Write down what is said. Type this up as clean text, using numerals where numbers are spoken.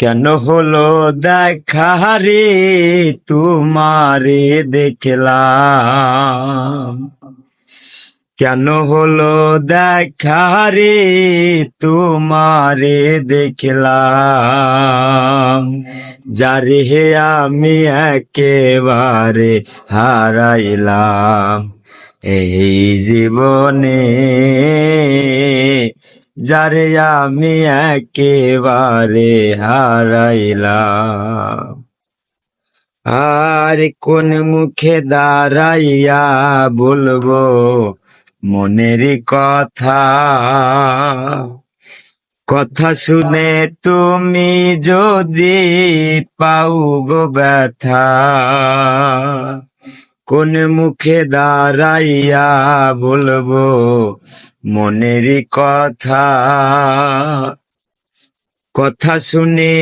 কেন হলো দেখা রে তোমারে দেখলাম, কেন হলো দেখা রে তোমারে দেখলাম, যারে হে আমি একেবারে হারাইলাম এই জীবনে, যারে আমি একেবারে হারাইলাম। আর কোন মুখে দাঁড়াইয়া বলবো মনের কথা, কথা শুনে তুমি যদি পাও গো ব্যথা, কোন মুখে দাঁড়াইয়া বলবো মনের কথা, কথা শুনে